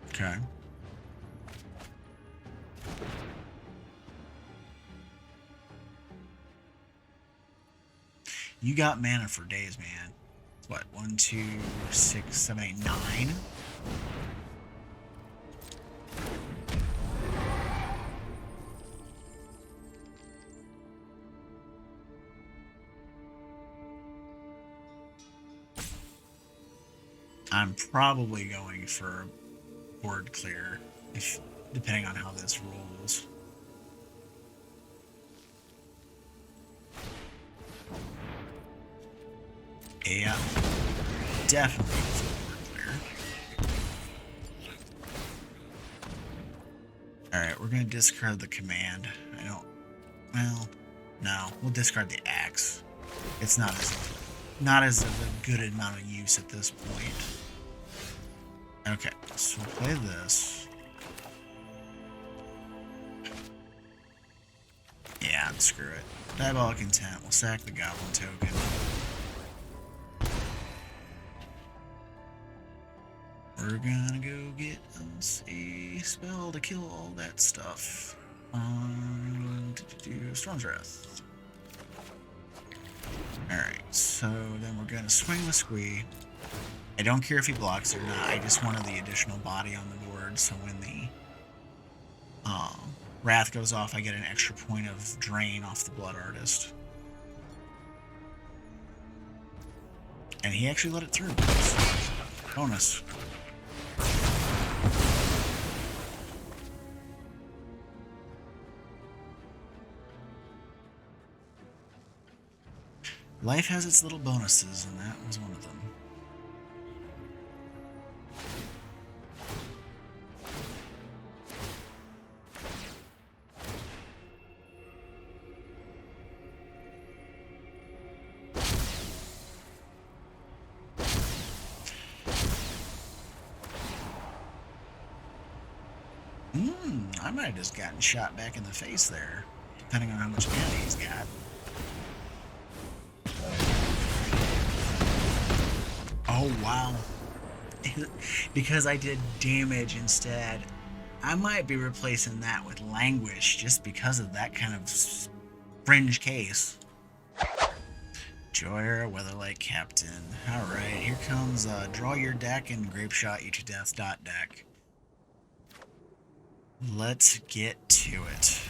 Okay. You got mana for days, man. What? 1, 2, 6, 7, 8, 9? I'm probably going for board clear, depending on how this rolls. Yeah, definitely board clear. Alright, we're going to discard the command. No, we'll discard the axe. It's not as of a good amount of use at this point. Okay, so we'll play this. Yeah, screw it. Diabolic Intent. We'll sack the Goblin token. We're gonna go get us a spell to kill all that stuff. Storm's Wrath. Alright, so then we're gonna swing the Squee. I don't care if he blocks or not, I just wanted the additional body on the board, so when the Wrath goes off, I get an extra point of drain off the Blood Artist. And he actually let it through. Bonus. Life has its little bonuses, and that was one of them. I might have just gotten shot back in the face there, depending on how much mana he's got. Oh, wow. Because I did damage instead. I might be replacing that with Languish just because of that kind of fringe case. Jhoira, Weatherlight Captain. Alright, here comes draw your deck and grape shot you to death deck. Let's get to it.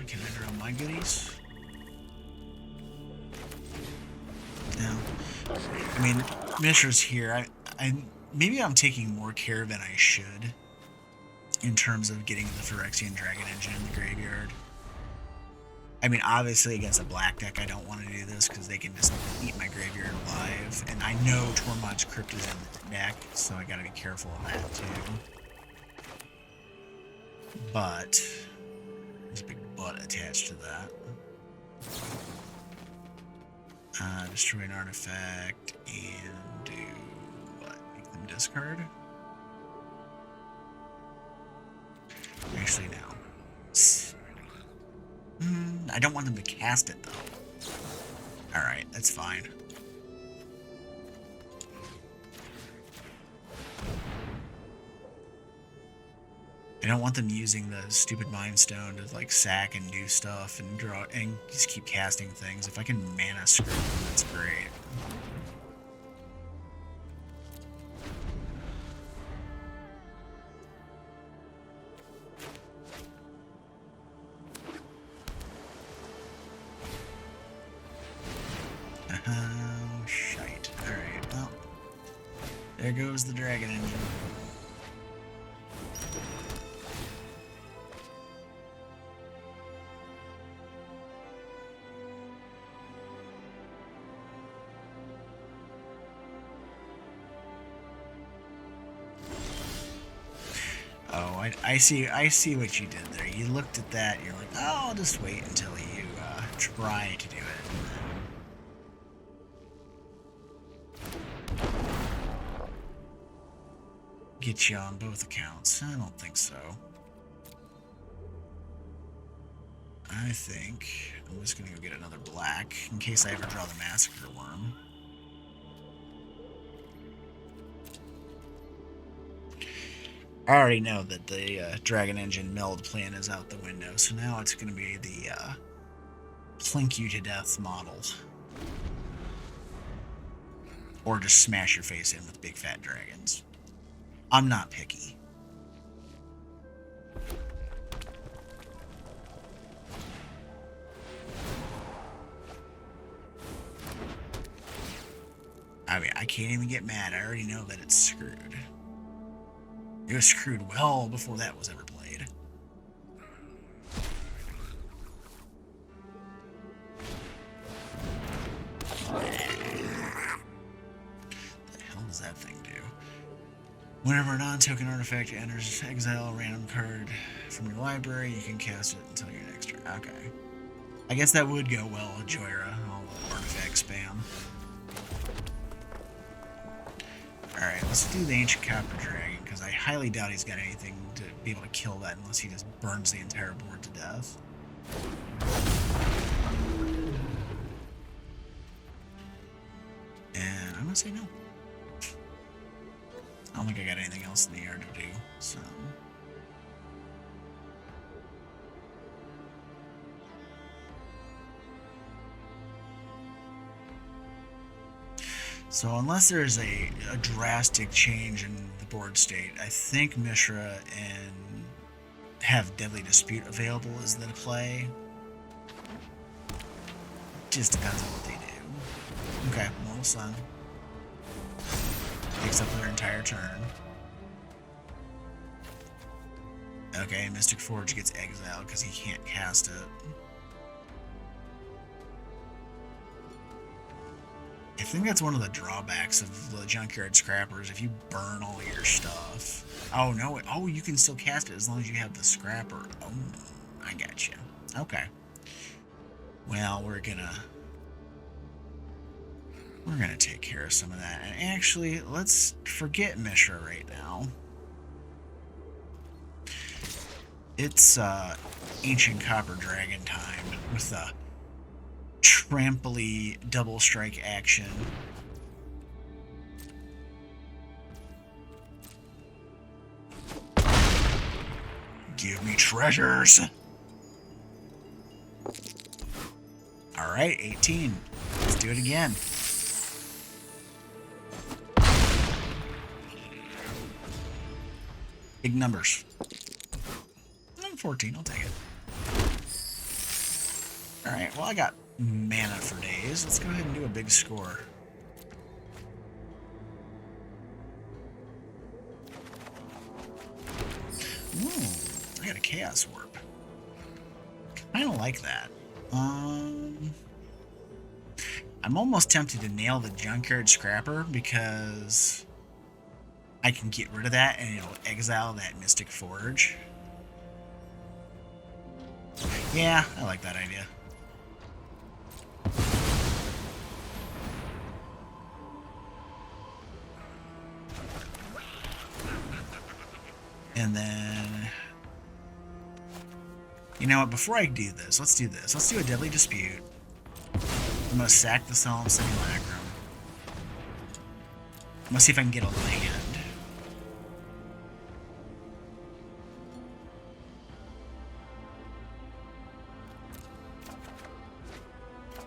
Can I draw my goodies? No. I mean, Mishra's here. Maybe I'm taking more care than I should in terms of getting the Phyrexian Dragon Engine in the graveyard. I mean, obviously against a black deck, I don't want to do this because they can just eat my graveyard alive. And I know Tormod's Crypt is in the deck, so I gotta be careful of that too. But there's a big butt attached to that. Destroy an artifact and do what? Make them discard? Actually, no. I don't want them to cast it though. Alright, that's fine. I don't want them using the stupid Mind Stone to like sack and do stuff and draw and just keep casting things. If I can mana screw them, that's great. Oh, shite. Alright, well. There goes the Dragon Engine. Oh, I see what you did there. You looked at that, you're like, oh, I'll just wait until you try to do it. Get you on both accounts. I don't think so. I think I'm just gonna go get another black in case I ever draw the Massacre Worm. I already know that the Dragon Engine meld plan is out the window, so now it's going to be the plink you to death model. Or just smash your face in with big fat dragons. I'm not picky. I mean, I can't even get mad. I already know that it's screwed. It was screwed well before that was ever played. What the hell does that thing do? Whenever a non-token artifact enters exile a random card from your library, you can cast it until your next turn. Okay. I guess that would go well with Jhoira, all the artifact spam. Alright, let's do the Ancient Copper Dragon, because I highly doubt he's got anything to be able to kill that unless he just burns the entire board to death. And I'm going to say no. I don't think I got anything else in the air to do, so... So unless there's a drastic change in the board state, I think Mishra and have Deadly Dispute available is the play. Just depends on what they do. Okay, Mortal Sun. Takes up their entire turn. Okay, Mystic Forge gets exiled because he can't cast it. I think that's one of the drawbacks of the junkyard scrappers. If you burn all your stuff. Oh no! Oh, you can still cast it as long as you have the scrapper. Oh, I got you. Okay. Well, we're gonna take care of some of that. And actually, let's forget Mishra right now. It's ancient copper dragon time with the tramply double strike action. Give me treasures. All right, 18. Let's do it again. Big numbers. 14, I'll take it. Alright, well, I got mana for days. Let's go ahead and do a big score. Ooh, I got a Chaos Warp. Kind of like that. I'm almost tempted to nail the Junkyard Scrapper because I can get rid of that and it'll exile that Mystic Forge. Yeah, I like that idea. And then, you know what, before I do this, let's do this. Let's do a Deadly Dispute. I'm going to sack the Solemn Simulacrum. I'm going to see if I can get a land.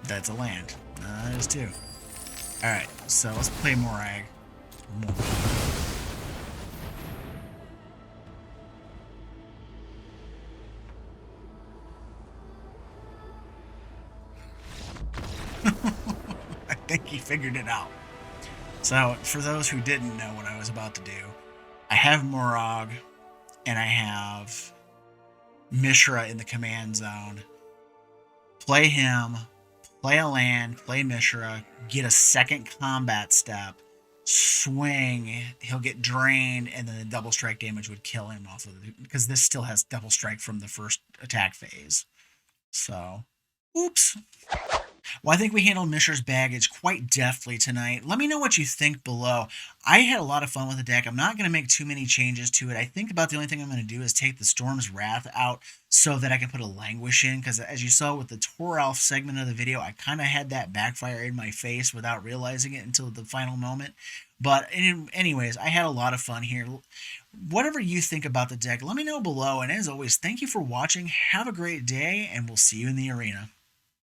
That's a land. That is two. Alright, so let's play Morag. I think he figured it out. So, for those who didn't know what I was about to do, I have Morag, and I have Mishra in the command zone. Play him, play a land, play Mishra, get a second combat step, swing, he'll get drained, and then the double strike damage would kill him off of it, because this still has double strike from the first attack phase. So, oops. Well, I think we handled Mishra's baggage quite deftly tonight. Let me know what you think below. I had a lot of fun with the deck. I'm not going to make too many changes to it. I think about the only thing I'm going to do is take the Storm's Wrath out so that I can put a Languish in, because as you saw with the Toralf segment of the video, I kind of had that backfire in my face without realizing it until the final moment. But anyways, I had a lot of fun here. Whatever you think about the deck, let me know below. And as always, thank you for watching. Have a great day, and we'll see you in the arena.